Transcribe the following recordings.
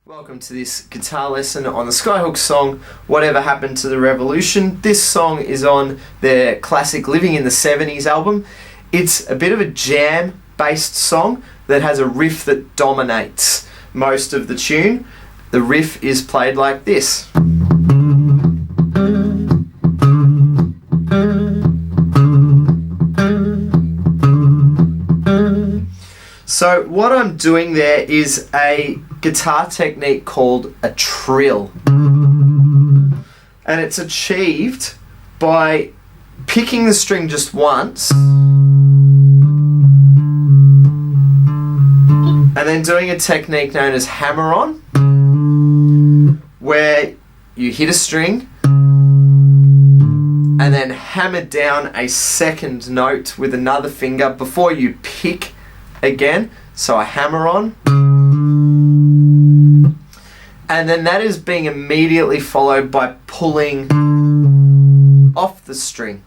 Welcome to this guitar lesson on the Skyhooks song, Whatever Happened to the Revolution. This song is on their classic Living in the 70s album. It's a bit of a jam-based song that has a riff that dominates most of the tune. The riff is played like this. So what I'm doing there is a guitar technique called a trill. And it's achieved by picking the string just once and then doing a technique known as hammer-on, where you hit a string and then hammer down a second note with another finger before you pick again. So I hammer on, and then that is being immediately followed by pulling off the string,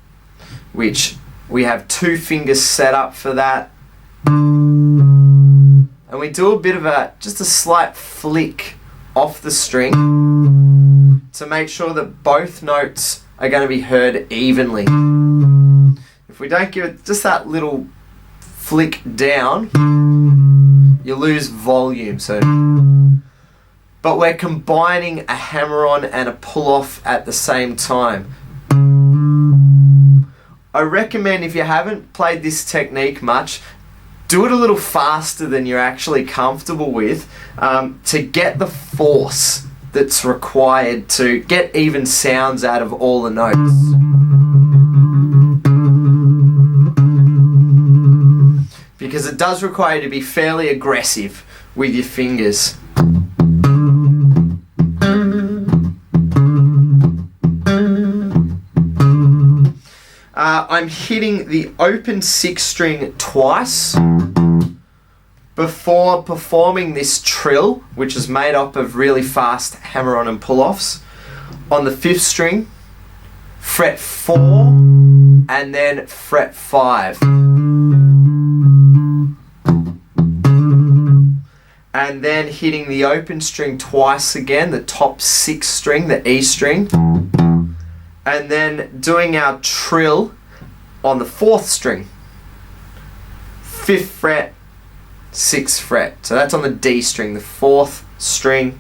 which we have two fingers set up for that, and we do a bit of just a slight flick off the string to make sure that both notes are going to be heard evenly. If we don't give it just that little flick down, you lose volume. But we're combining a hammer-on and a pull-off at the same time. I recommend, if you haven't played this technique much, do it a little faster than you're actually comfortable with, to get the force that's required to get even sounds out of all the notes. Because it does require you to be fairly aggressive with your fingers. I'm hitting the open 6th string twice before performing this trill, which is made up of really fast hammer-on and pull-offs. On the 5th string, fret 4 and then fret 5. And then hitting the open string twice again, the top 6th string, the E string, and then doing our trill on the 4th string, 5th fret, 6th fret. So that's on the D string, the 4th string,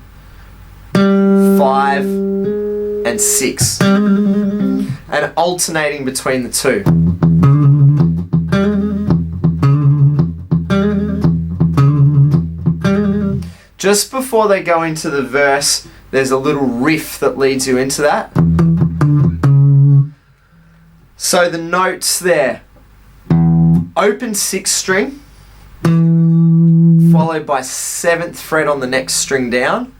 5 and 6, and alternating between the two. Just before they go into the verse, there's a little riff that leads you into that. So the notes there, open 6th string, followed by 7th fret on the next string down,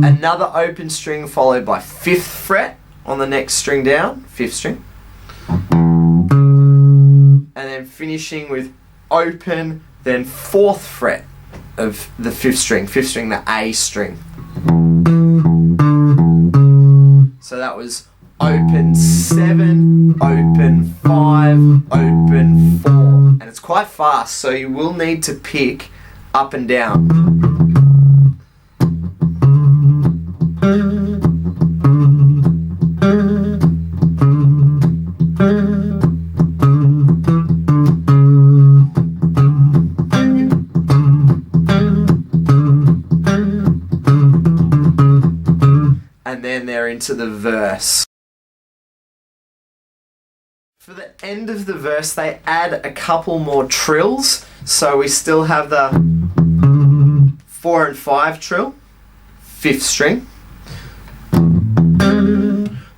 another open string followed by 5th fret on the next string down, 5th string, and then finishing with open, then 4th fret of the 5th string, the A string. So that was open 7, open 5, open 4. And it's quite fast, so you will need to pick up and down. And then they're into the verse. For the end of the verse, they add a couple more trills. So we still have the 4 and 5 trill, 5th string,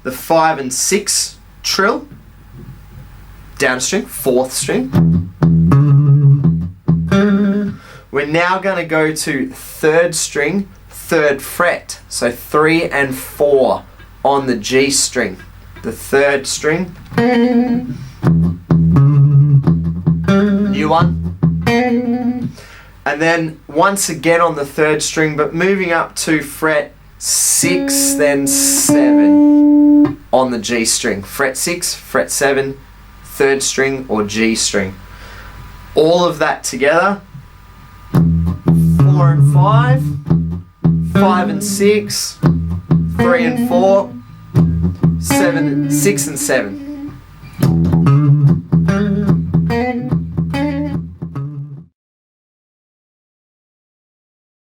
the 5 and 6 trill, down string, 4th string. We're now going to go to 3rd string, 3rd fret, so 3 and 4 on the G string, the 3rd string, new one, and then once again on the 3rd string, but moving up to fret 6, then 7 on the G string, fret 6, fret 7, 3rd string or G string. All of that together. 4 and 5, 5 and 6, 3 and 4, 6 and 7.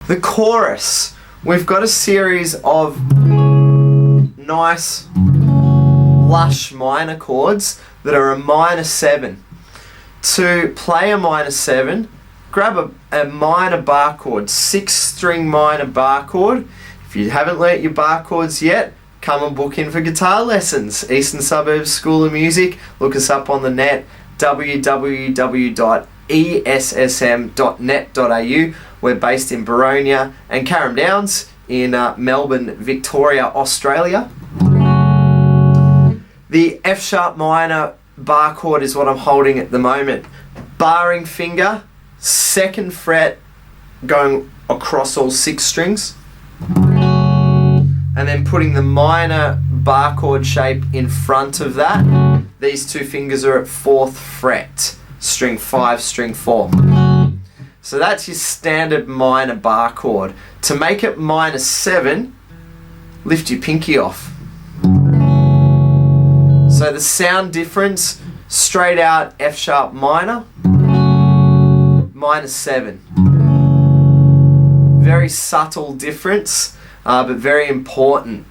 The chorus. We've got a series of nice, lush minor chords that are a minor 7. To play a minor 7, grab a minor bar chord, 6-string minor bar chord. If you haven't learnt your bar chords yet, come and book in for guitar lessons. Eastern Suburbs School of Music. Look us up on the net, www.essm.net.au. We're based in Baronia and Carrum Downs in Melbourne, Victoria, Australia. The F sharp minor bar chord is what I'm holding at the moment. Barring finger, 2nd fret going across all 6 strings. And then putting the minor bar chord shape in front of that. These 2 fingers are at 4th fret, string 5, string 4. So that's your standard minor bar chord. To make it minor 7, lift your pinky off. So the sound difference, straight out F sharp minor, minor 7. Very subtle difference, but very important.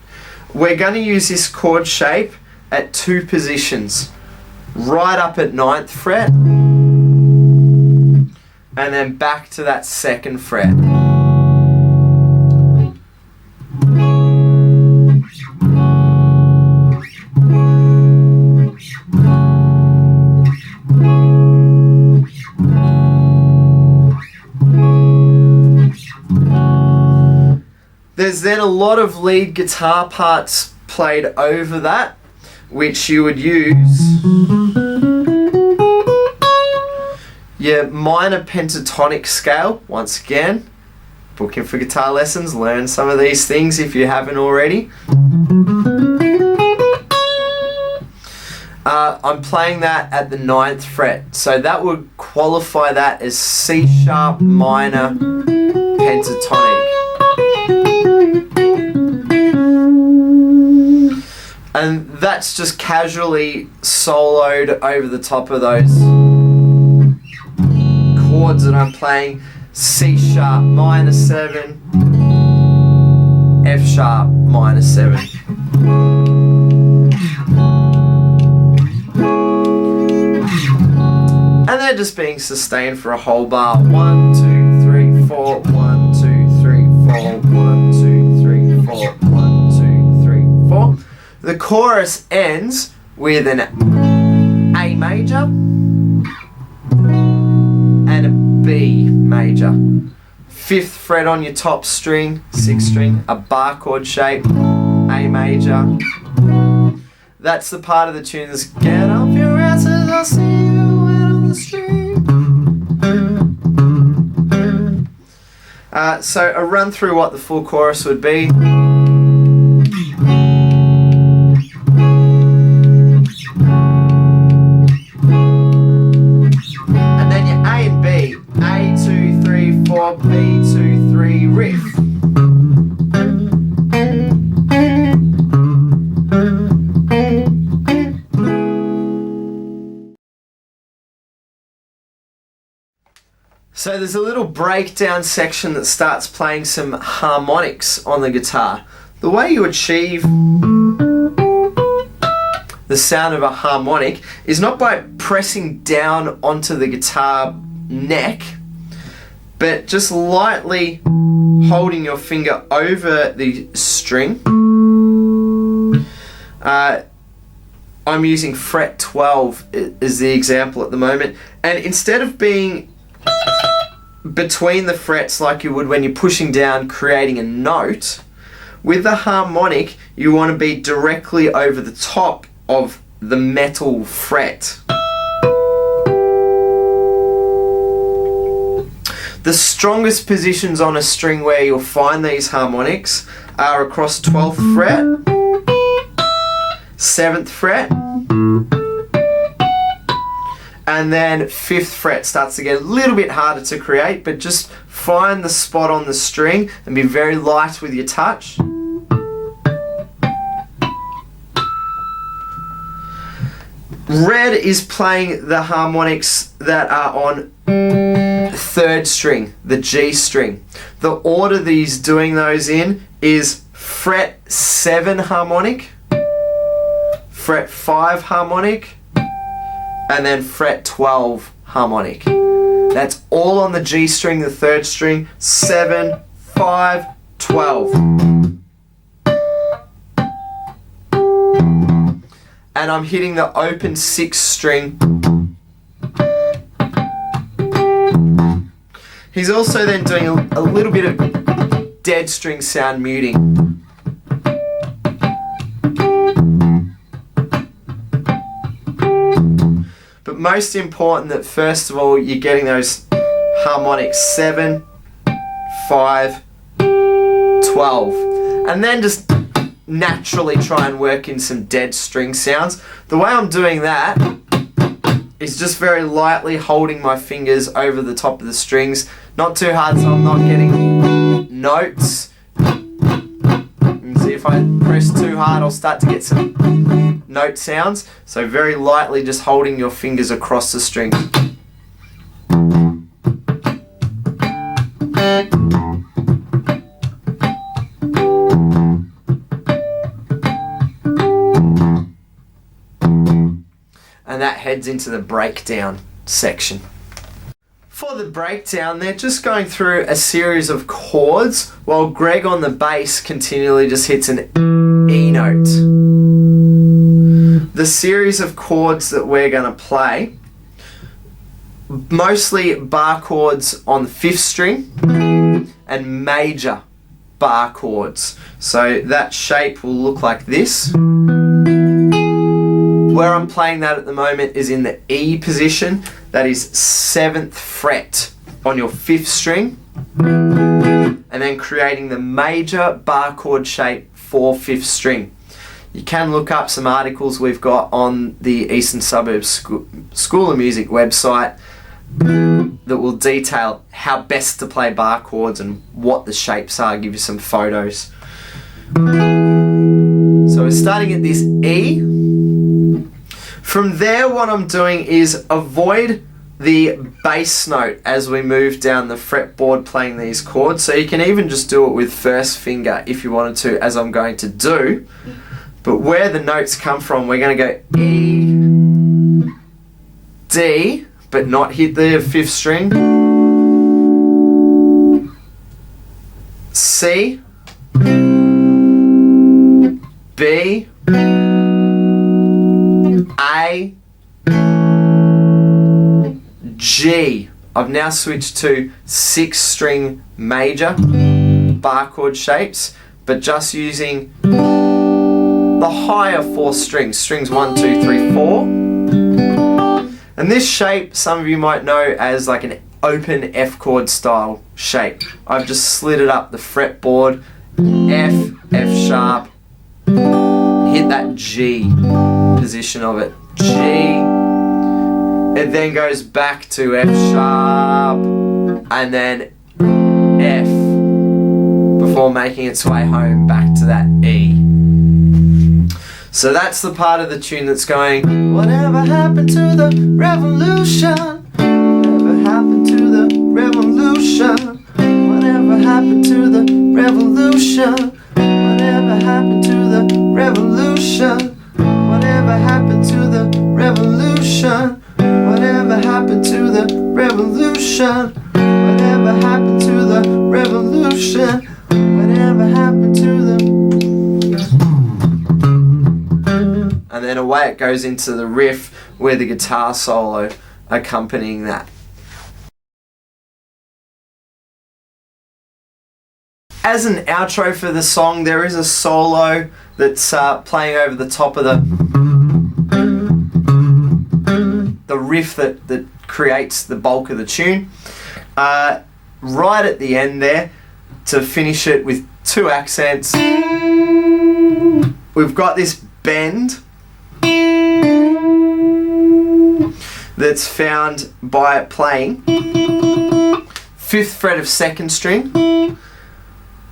We're going to use this chord shape at 2 positions. Right up at 9th fret, and then back to that 2nd fret. There's then a lot of lead guitar parts played over that, which you would use your minor pentatonic scale. Once again, book in for guitar lessons, learn some of these things if you haven't already. I'm playing that at the 9th fret, so that would qualify that as C sharp minor pentatonic. And that's just casually soloed over the top of those chords that I'm playing. C sharp minor 7, F sharp minor 7. And they're just being sustained for a whole bar. 1, 2, 3, 4, 1, 2, 3, 4, 1, 2, 3, 4, 1, 2, 3, 4. The chorus ends with an A major and a B major. 5th fret on your top string, 6th string, a bar chord shape, A major. That's the part of the tune that's get up your asses, I'll see you out on the street. So a run through what the full chorus would be. And then your A and B. A, 2, 3, 4, B, 2, 3, riff. So there's a little breakdown section that starts playing some harmonics on the guitar. The way you achieve the sound of a harmonic is not by pressing down onto the guitar neck, but just lightly holding your finger over the string. I'm using fret 12 as the example at the moment, and instead of being between the frets like you would when you're pushing down creating a note, with the harmonic you want to be directly over the top of the metal fret. The strongest positions on a string where you'll find these harmonics are across 12th fret, 7th fret, And then 5th fret starts to get a little bit harder to create, but just find the spot on the string and be very light with your touch. Red is playing the harmonics that are on 3rd string, the G string. The order that he's doing those in is fret 7 harmonic, fret 5 harmonic, and then fret 12 harmonic. That's all on the G string, the 3rd string, 7, 5, 12. And I'm hitting the open 6th string. He's also then doing a little bit of dead string sound muting. But most important that first of all you're getting those harmonics 7, 5, 12. And then just naturally try and work in some dead string sounds. The way I'm doing that is just very lightly holding my fingers over the top of the strings. Not too hard so I'm not getting notes. And see, if I press too hard I'll start to get some note sounds. So very lightly just holding your fingers across the string. And that heads into the breakdown section. For the breakdown, they're just going through a series of chords while Greg on the bass continually just hits an E note. The series of chords that we're going to play, mostly bar chords on the 5th string and major bar chords. So that shape will look like this. Where I'm playing that at the moment is in the E position. That is 7th fret on your 5th string. And then creating the major bar chord shape for 5th string. You can look up some articles we've got on the Eastern Suburbs School of Music website that will detail how best to play bar chords and what the shapes are, give you some photos. So we're starting at this E. From there, what I'm doing is avoid the bass note as we move down the fretboard playing these chords. So you can even just do it with 1st finger if you wanted to, as I'm going to do. But where the notes come from, we're going to go E, D, but not hit the 5th string, C, B, A, G. I've now switched to 6th string major bar chord shapes, but just using the higher 4 strings, strings 1, 2, 3, 4. And this shape, some of you might know as like an open F chord style shape. I've just slid it up the fretboard, F, F sharp, hit that G position of it, G. It then goes back to F sharp and then F before making its way home back to that E. So that's the part of the tune that's going, whatever happened to the revolution? Whatever happened to the revolution? Whatever happened to the revolution? Whatever happened to the revolution? Whatever happened to the revolution? Whatever happened to the revolution? Whatever happened to the revolution? Whatever happened to the... And then away it goes into the riff with the guitar solo accompanying that. As an outro for the song, there is a solo that's playing over the top of the riff that creates the bulk of the tune. Right at the end there, to finish it with 2 accents, we've got this bend that's found by playing 5th fret of 2nd string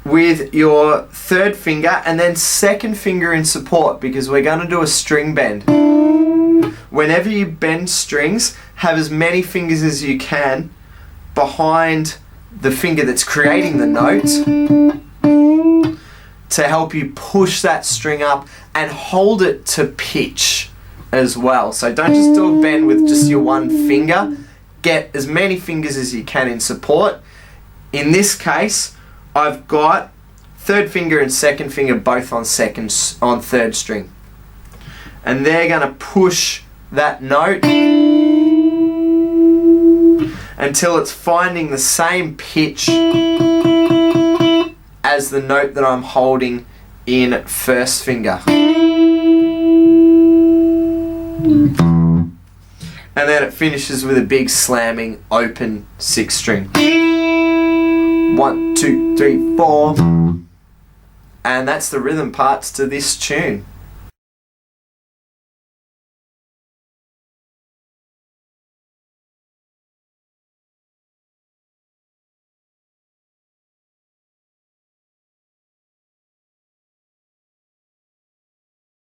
with your 3rd finger and then 2nd finger in support, because we're going to do a string bend. Whenever you bend strings, have as many fingers as you can behind the finger that's creating the note to help you push that string up and hold it to pitch as well. So don't just do a bend with just your one finger. Get as many fingers as you can in support. In this case, I've got 3rd finger and 2nd finger both on 3rd string. And they're going to push that note until it's finding the same pitch as the note that I'm holding in 1st finger. And then it finishes with a big slamming open 6th string. 1, 2, 3, 4. And that's the rhythm parts to this tune.